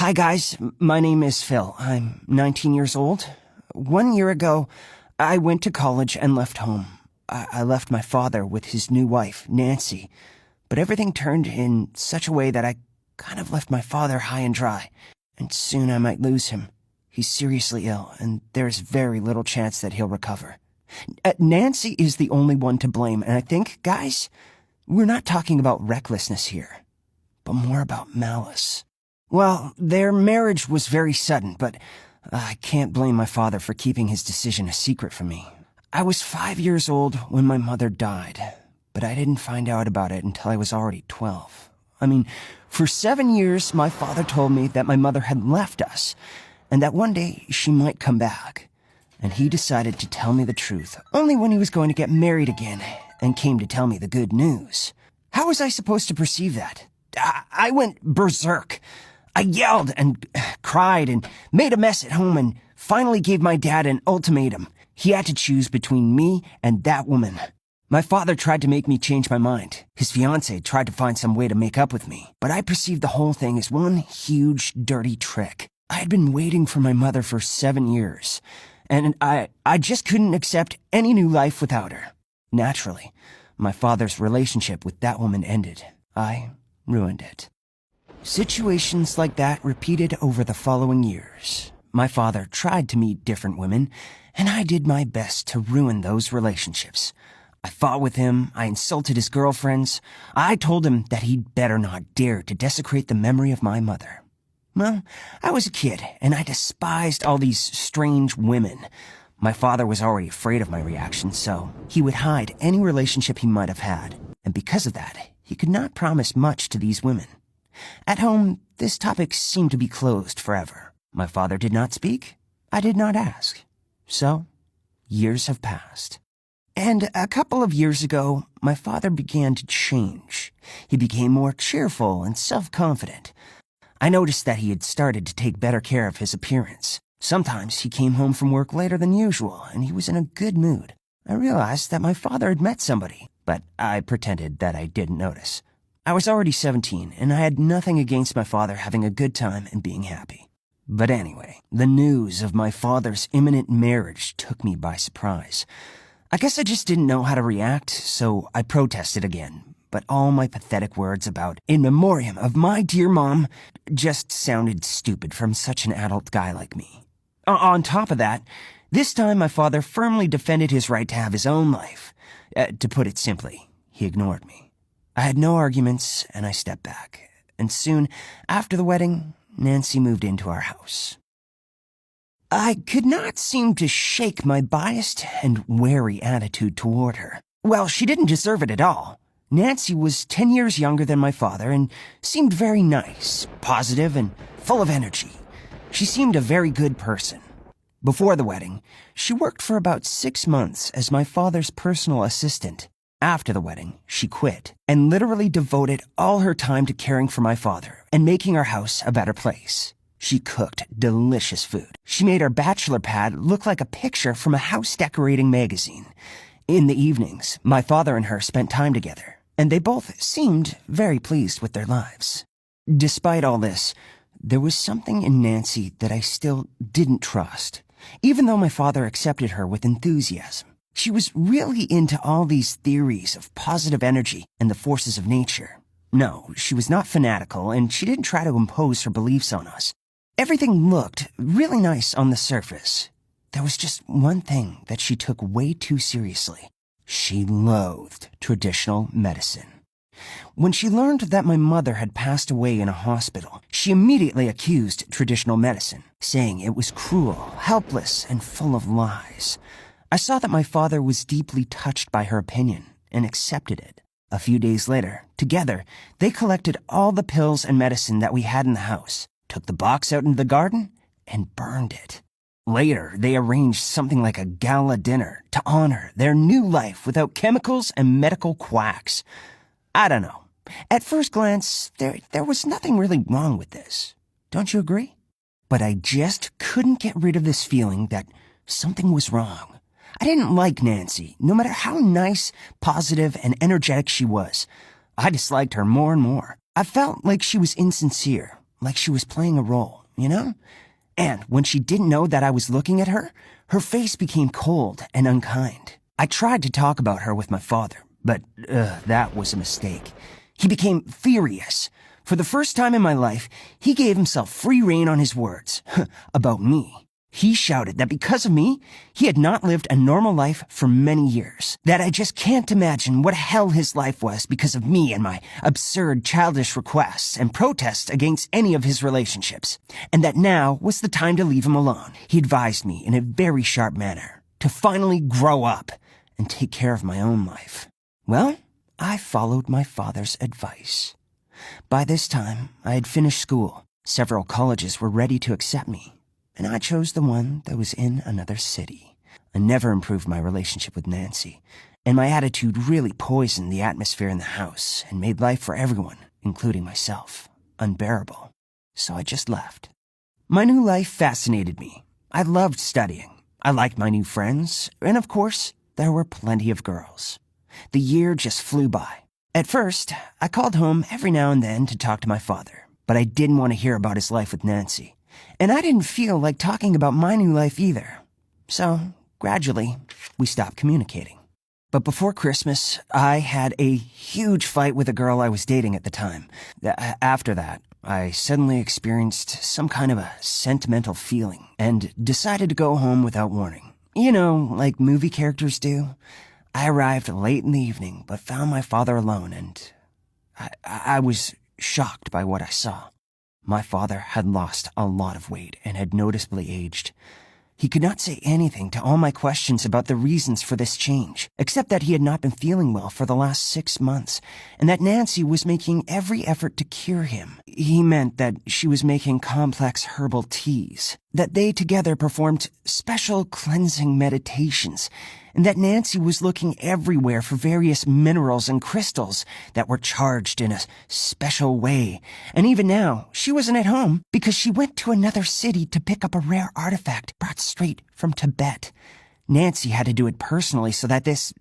Hi guys, my name is Phil. I'm 19 years old. 1 year ago, I went to college and left home. I left my father with his new wife, Nancy, but everything turned in such a way that I kind of left my father high and dry, and soon I might lose him. He's seriously ill, and there's very little chance that he'll recover. Nancy is the only one to blame, and I think, guys, we're not talking about recklessness here, but more about malice. Well, their marriage was very sudden, but I can't blame my father for keeping his decision a secret from me. I was 5 years old when my mother died, but I didn't find out about it until I was already 12. For 7 years, my father told me that my mother had left us, and that one day she might come back. And he decided to tell me the truth only when he was going to get married again, and came to tell me the good news. How was I supposed to perceive that? I went berserk. I yelled and cried and made a mess at home and finally gave my dad an ultimatum. He had to choose between me and that woman. My father tried to make me change my mind. His fiancée tried to find some way to make up with me, but I perceived the whole thing as one huge, dirty trick. I had been waiting for my mother for 7 years, and I just couldn't accept any new life without her. Naturally, my father's relationship with that woman ended. I ruined it. Situations like that repeated over the following years. My father tried to meet different women, and I did my best to ruin those relationships. I fought with him, I insulted his girlfriends, I told him that he'd better not dare to desecrate the memory of my mother. Well, I was a kid, and I despised all these strange women. My father was already afraid of my reaction, so he would hide any relationship he might have had, and because of that, he could not promise much to these women. At home, this topic seemed to be closed forever. My father did not speak. I did not ask. So, years have passed. And a couple of years ago, my father began to change. He became more cheerful and self-confident. I noticed that he had started to take better care of his appearance. Sometimes he came home from work later than usual, and he was in a good mood. I realized that my father had met somebody, but I pretended that I didn't notice. I was already 17, and I had nothing against my father having a good time and being happy. But anyway, the news of my father's imminent marriage took me by surprise. I guess I just didn't know how to react, so I protested again. But all my pathetic words about "in memoriam of my dear mom" just sounded stupid from such an adult guy like me. On top of that, this time my father firmly defended his right to have his own life. To put it simply, he ignored me. I had no arguments, and I stepped back. And soon, after the wedding, Nancy moved into our house. I could not seem to shake my biased and wary attitude toward her. Well, she didn't deserve it at all. Nancy was 10 years younger than my father and seemed very nice, positive, and full of energy. She seemed a very good person. Before the wedding, she worked for about 6 months as my father's personal assistant. After the wedding, she quit and literally devoted all her time to caring for my father and making our house a better place. She cooked delicious food. She made our bachelor pad look like a picture from a house decorating magazine. In the evenings, my father and her spent time together, and they both seemed very pleased with their lives. Despite all this, there was something in Nancy that I still didn't trust, even though my father accepted her with enthusiasm. She was really into all these theories of positive energy and the forces of nature. No, she was not fanatical, and she didn't try to impose her beliefs on us. Everything looked really nice on the surface. There was just one thing that she took way too seriously. She loathed traditional medicine. When she learned that my mother had passed away in a hospital, she immediately accused traditional medicine, saying it was cruel, helpless, and full of lies. I saw that my father was deeply touched by her opinion and accepted it. A few days later, together, they collected all the pills and medicine that we had in the house, took the box out into the garden, and burned it. Later, they arranged something like a gala dinner to honor their new life without chemicals and medical quacks. I don't know. At first glance, there was nothing really wrong with this. Don't you agree? But I just couldn't get rid of this feeling that something was wrong. I didn't like Nancy, no matter how nice, positive, and energetic she was. I disliked her more and more. I felt like she was insincere, like she was playing a role, you know? And when she didn't know that I was looking at her, her face became cold and unkind. I tried to talk about her with my father, but that was a mistake. He became furious. For the first time in my life, he gave himself free rein on his words about me. He shouted that because of me, he had not lived a normal life for many years. That I just can't imagine what hell his life was because of me and my absurd childish requests and protests against any of his relationships. And that now was the time to leave him alone. He advised me in a very sharp manner to finally grow up and take care of my own life. Well, I followed my father's advice. By this time, I had finished school. Several colleges were ready to accept me, and I chose the one that was in another city. I never improved my relationship with Nancy, and my attitude really poisoned the atmosphere in the house and made life for everyone, including myself, unbearable. So I just left. My new life fascinated me. I loved studying. I liked my new friends, and of course, there were plenty of girls. The year just flew by. At first, I called home every now and then to talk to my father, but I didn't want to hear about his life with Nancy. And I didn't feel like talking about my new life either. So, gradually, we stopped communicating. But before Christmas, I had a huge fight with a girl I was dating at the time. After that, I suddenly experienced some kind of a sentimental feeling and decided to go home without warning. You know, like movie characters do. I arrived late in the evening, but found my father alone, and I was shocked by what I saw. My father had lost a lot of weight and had noticeably aged. He could not say anything to all my questions about the reasons for this change, except that he had not been feeling well for the last 6 months, and that Nancy was making every effort to cure him. He meant that she was making complex herbal teas, that they together performed special cleansing meditations, and that Nancy was looking everywhere for various minerals and crystals that were charged in a special way. And even now, she wasn't at home because she went to another city to pick up a rare artifact brought straight from Tibet. Nancy had to do it personally so that this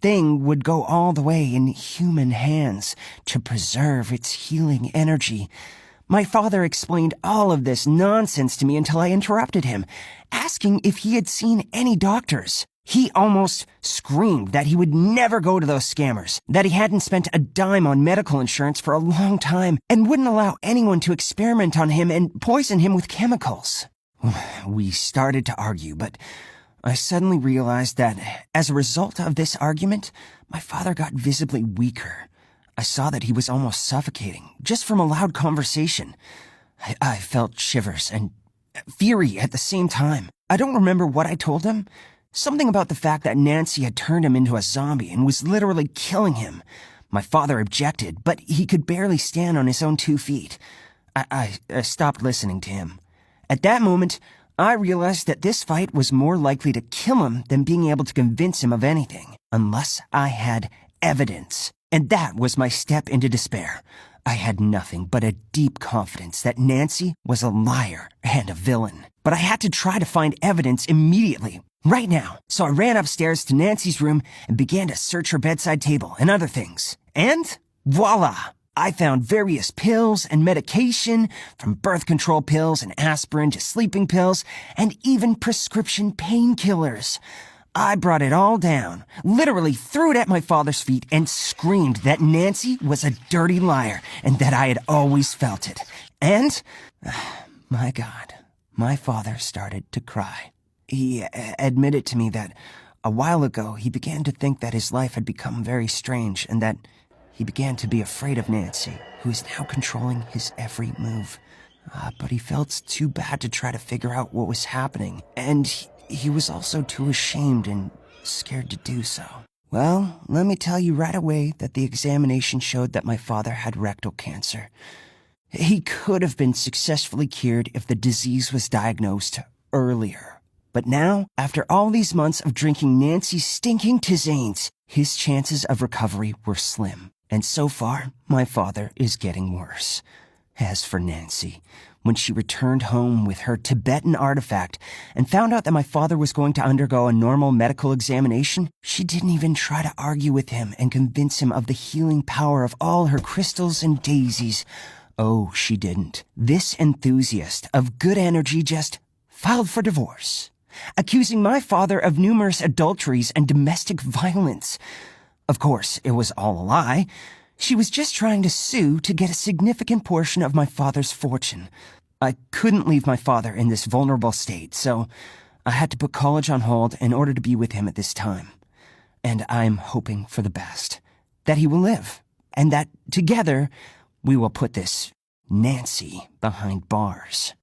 thing would go all the way in human hands to preserve its healing energy. My father explained all of this nonsense to me until I interrupted him, asking if he had seen any doctors. He almost screamed that he would never go to those scammers, that he hadn't spent a dime on medical insurance for a long time, and wouldn't allow anyone to experiment on him and poison him with chemicals. We started to argue, but I suddenly realized that as a result of this argument, my father got visibly weaker. I saw that he was almost suffocating, just from a loud conversation. I felt shivers and fury at the same time. I don't remember what I told him. Something about the fact that Nancy had turned him into a zombie and was literally killing him. My father objected, but he could barely stand on his own 2 feet. I stopped listening to him. At that moment, I realized that this fight was more likely to kill him than being able to convince him of anything, unless I had evidence. And that was my step into despair. I had nothing but a deep confidence that Nancy was a liar and a villain. But I had to try to find evidence immediately, right now. So I ran upstairs to Nancy's room and began to search her bedside table and other things. And voila! I found various pills and medication, from birth control pills and aspirin to sleeping pills, and even prescription painkillers. I brought it all down, literally threw it at my father's feet, and screamed that Nancy was a dirty liar and that I had always felt it. And, my God, my father started to cry. He admitted to me that a while ago he began to think that his life had become very strange and that he began to be afraid of Nancy, who is now controlling his every move. But he felt too bad to try to figure out what was happening, and he was also too ashamed and scared to do so. Well, let me tell you right away that the examination showed that my father had rectal cancer. He could have been successfully cured if the disease was diagnosed earlier. But now, after all these months of drinking Nancy's stinking tisanes, his chances of recovery were slim. And so far, my father is getting worse. As for Nancy, when she returned home with her Tibetan artifact and found out that my father was going to undergo a normal medical examination, she didn't even try to argue with him and convince him of the healing power of all her crystals and daisies. Oh, she didn't. This enthusiast of good energy just filed for divorce, accusing my father of numerous adulteries and domestic violence. Of course, it was all a lie. She was just trying to sue to get a significant portion of my father's fortune. I couldn't leave my father in this vulnerable state, so I had to put college on hold in order to be with him at this time. And I'm hoping for the best, that he will live, and that together we will put this Nancy behind bars.